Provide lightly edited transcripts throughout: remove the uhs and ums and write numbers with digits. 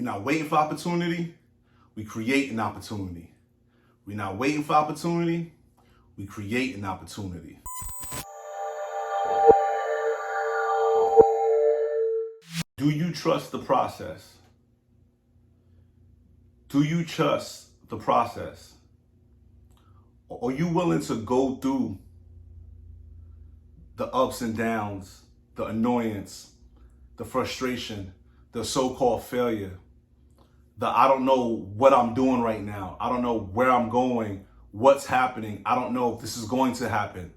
We're not waiting for opportunity, we create an opportunity. We're not waiting for opportunity, we create an opportunity. Do you trust the process? Do you trust the process? Are you willing to go through the ups and downs, the annoyance, the frustration, the so-called failure, the I don't know what I'm doing right now, I don't know where I'm going, what's happening, I don't know if this is going to happen?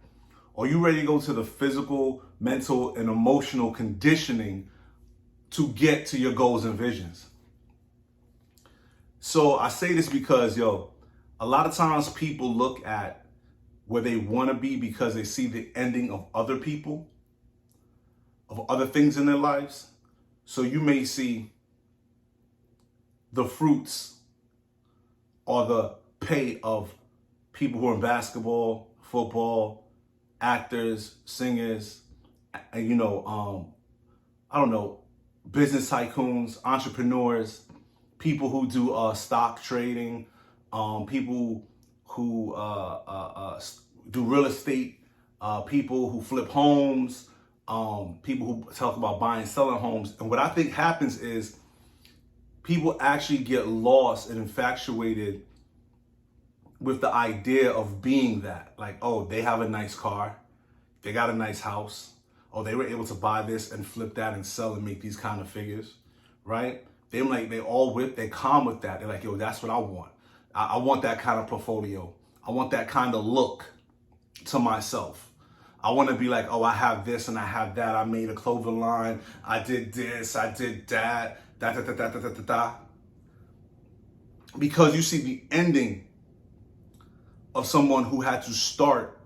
Are you ready to go to the physical, mental, and emotional conditioning to get to your goals and visions? So I say this because, a lot of times people look at where they want to be because they see the ending of other people, of other things in their lives. So you may see the fruits or the pay of people who are in basketball, football, actors, singers, I don't know, business tycoons, entrepreneurs, people who do stock trading, people who do real estate, people who flip homes, people who talk about buying and selling homes. And what I think happens is people actually get lost and infatuated with the idea of being that. Like, oh, they have a nice car, they got a nice house, oh, they were able to buy this and flip that and sell and make these kind of figures, right? They calm with that. They're like, yo, that's what I want. I want that kind of portfolio. I want that kind of look to myself. I want to be like, oh, I have this and I have that. I made a clothing line. I did this. I did that. Because you see the ending of someone who had to start,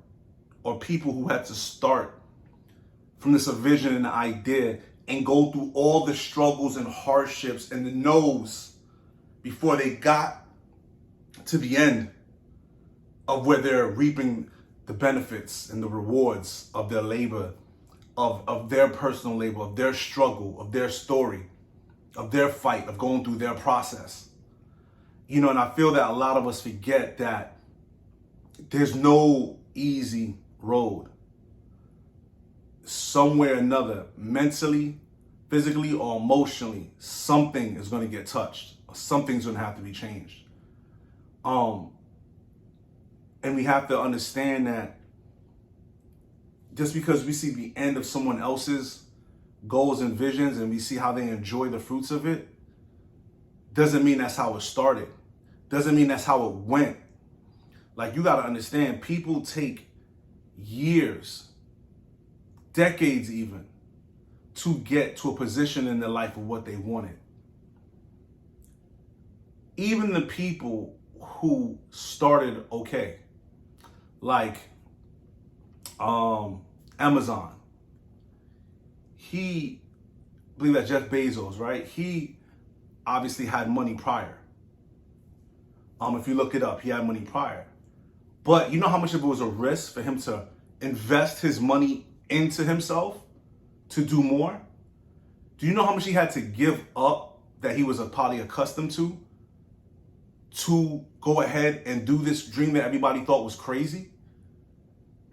or people who had to start from this vision and idea and go through all the struggles and hardships and the no's before they got to the end of where they're reaping the benefits and the rewards of their labor, of their personal labor, of their struggle, of their story, of their fight, of going through their process. And I feel that a lot of us forget that there's no easy road. Somewhere or another, mentally, physically, or emotionally, something is going to get touched, or something's going to have to be changed. And we have to understand that just because we see the end of someone else's goals and visions and we see how they enjoy the fruits of it, doesn't mean that's how it started. Doesn't mean that's how it went. Like, you got to understand, people take years, decades even, to get to a position in their life of what they wanted. Even the people who started okay, like Amazon. I believe that Jeff Bezos, right? He obviously had money prior. If you look it up, he had money prior. But you know how much of it was a risk for him to invest his money into himself to do more? Do you know how much he had to give up that he was probably accustomed to go ahead and do this dream that everybody thought was crazy?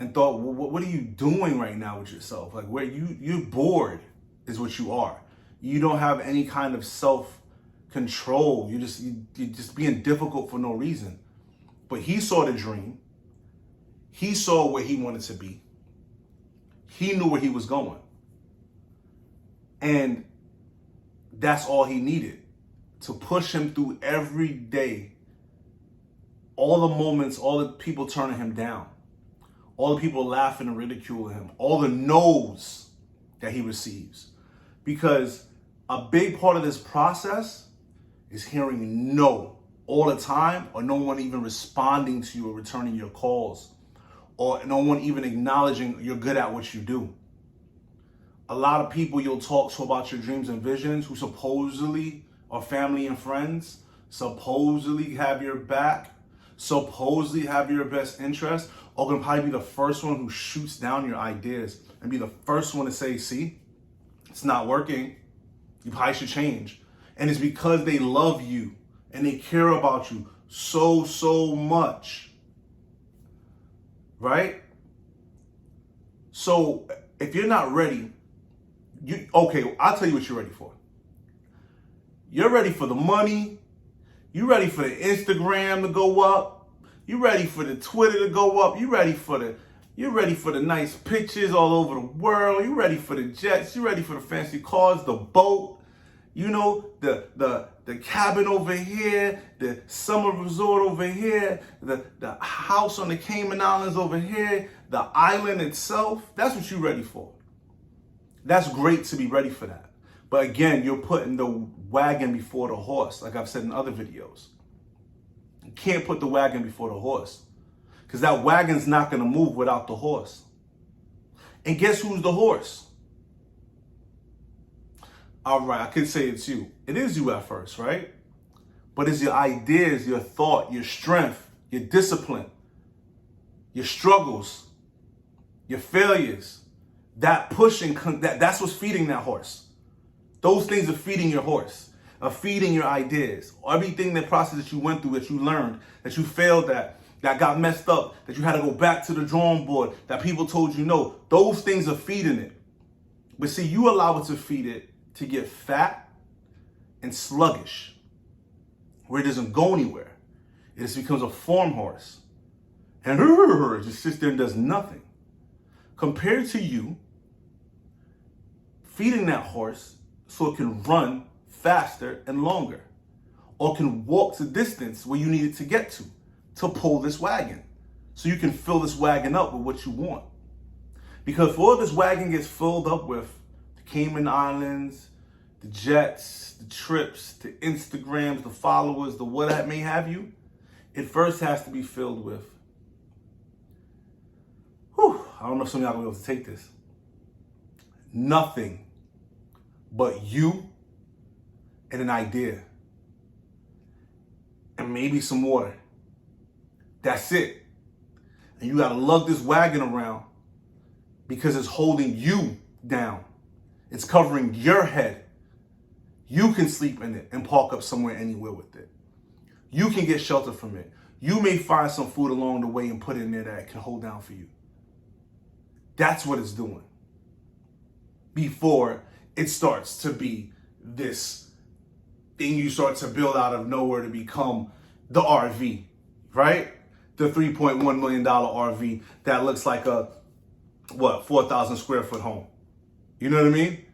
And thought, well, what are you doing right now with yourself? Like, where you're bored is what you are. You don't have any kind of self-control. You're just being difficult for no reason. But he saw the dream. He saw where he wanted to be. He knew where he was going. And that's all he needed to push him through every day. All the moments, all the people turning him down, all the people laughing and ridiculing him, all the no's that he receives. Because a big part of this process is hearing no all the time, or no one even responding to you or returning your calls, or no one even acknowledging you're good at what you do. A lot of people you'll talk to about your dreams and visions who supposedly are family and friends, supposedly have your back, supposedly have your best interest, are going to probably be the first one who shoots down your ideas and be the first one to say, see, it's not working. You probably should change. And it's because they love you and they care about you so much. Right? So if you're not ready, okay, I'll tell you what you're ready for. You're ready for the money. You're ready for the Instagram to go up. You're ready for the Twitter to go up. You're ready for the nice pictures all over the world. You're ready for the jets. You're ready for the fancy cars, the boat. You know, the cabin over here, the summer resort over here, the house on the Cayman Islands over here, the island itself. That's what you're ready for. That's great to be ready for that. But again, you're putting the wagon before the horse, like I've said in other videos. You can't put the wagon before the horse, because that wagon's not going to move without the horse. And guess who's the horse? All right, I could say it's you. It is you at first, right? But it's your ideas, your thought, your strength, your discipline, your struggles, your failures, that pushing, that's what's feeding that horse. Those things are feeding your horse, are feeding your ideas. Everything, that process that you went through, that you learned, that you failed at, that got messed up, that you had to go back to the drawing board, that people told you no, those things are feeding it. But see, you allow it to feed it to get fat and sluggish, where it doesn't go anywhere. It just becomes a farm horse. And it just sits there and does nothing. Compared to you feeding that horse so it can run faster and longer, or can walk the distance where you need it to get to pull this wagon, so you can fill this wagon up with what you want. Because before this wagon gets filled up with the Cayman Islands, the jets, the trips, the Instagrams, the followers, the what that may have you, it first has to be filled with, I don't know if some of y'all will be able to take this, nothing but you and an idea. And maybe some water. That's it. And you gotta lug this wagon around because it's holding you down. It's covering your head. You can sleep in it and park up somewhere anywhere with it. You can get shelter from it. You may find some food along the way and put it in there that it can hold down for you. That's what it's doing. Before it starts to be this thing you start to build out of nowhere to become the RV, right? The $3.1 million RV that looks like a, 4,000 square foot home. You know what I mean? It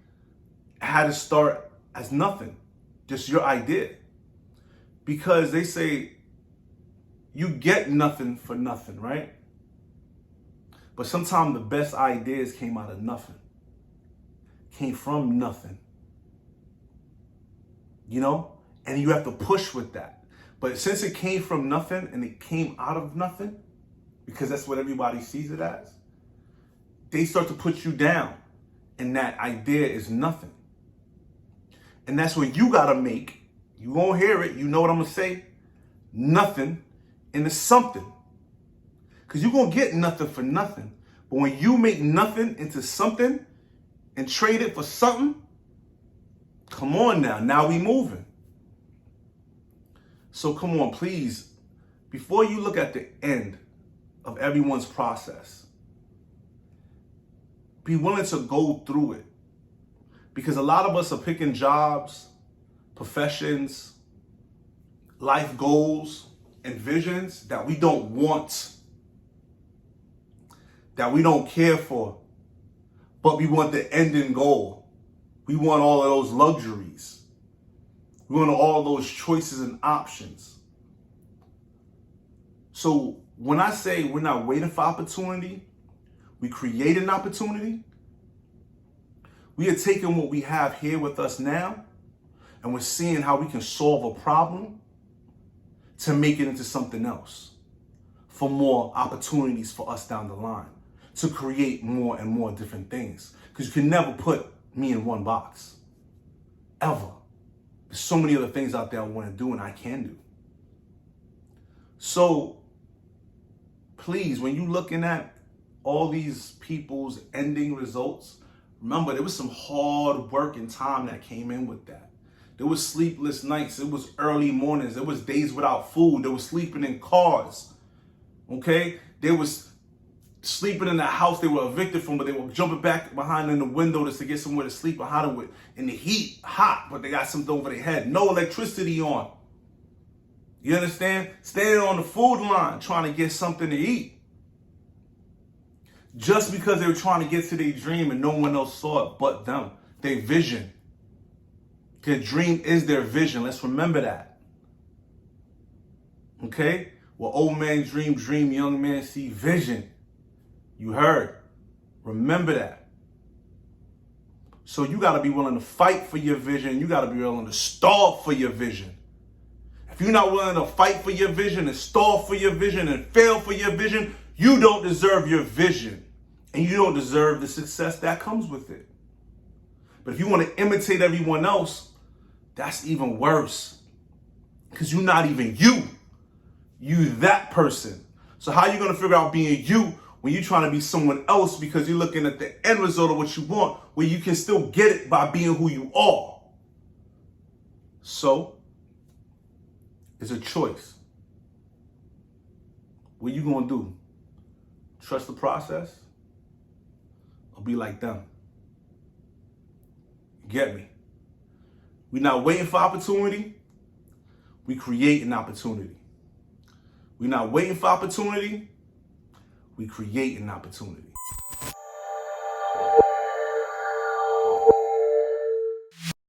had to start as nothing, just your idea. Because they say you get nothing for nothing, right? But sometimes the best ideas came out of nothing. Came from nothing. You know? And you have to push with that. But since it came from nothing and it came out of nothing, because that's what everybody sees it as, they start to put you down. And that idea is nothing. And that's what you gotta make. You won't hear it. You know what I'm gonna say? Nothing into something. Because you're gonna get nothing for nothing. But when you make nothing into something and trade it for something, come on now. Now we moving. So come on, please, before you look at the end of everyone's process, be willing to go through it. Because a lot of us are picking jobs, professions, life goals, and visions that we don't want, that we don't care for, but we want the ending goal. We want all of those luxuries. We want all those choices and options. So when I say we're not waiting for opportunity, we create an opportunity. We are taking what we have here with us now, and we're seeing how we can solve a problem to make it into something else, for more opportunities for us down the line, to create more and more different things. Because you can never put me in one box, ever. There's so many other things out there I want to do and I can do. So please, when you're looking at all these people's ending results, remember there was some hard work and time that came in with that. There was sleepless nights. It was early mornings. There was days without food. They were sleeping in cars. Okay? They was sleeping in the house they were evicted from, but they were jumping back behind in the window just to get somewhere to sleep behind it in the heat, hot, but they got something over their head. No electricity on. You understand? Standing on the food line trying to get something to eat. Just because they were trying to get to their dream and no one else saw it but them. Their vision. Their dream is their vision. Let's remember that. Okay? Well, old man dream, young man see vision. You heard. Remember that. So you got to be willing to fight for your vision. You got to be willing to starve for your vision. If you're not willing to fight for your vision and starve for your vision and fail for your vision, you don't deserve your vision. And you don't deserve the success that comes with it. But if you want to imitate everyone else, that's even worse. Because you're not even you. You that person. So how are you going to figure out being you when you're trying to be someone else because you're looking at the end result of what you want, where you can still get it by being who you are? So, it's a choice. What you going to do? Trust the process? Or be like them? Get me? We're not waiting for opportunity. We create an opportunity. We're not waiting for opportunity. We create an opportunity.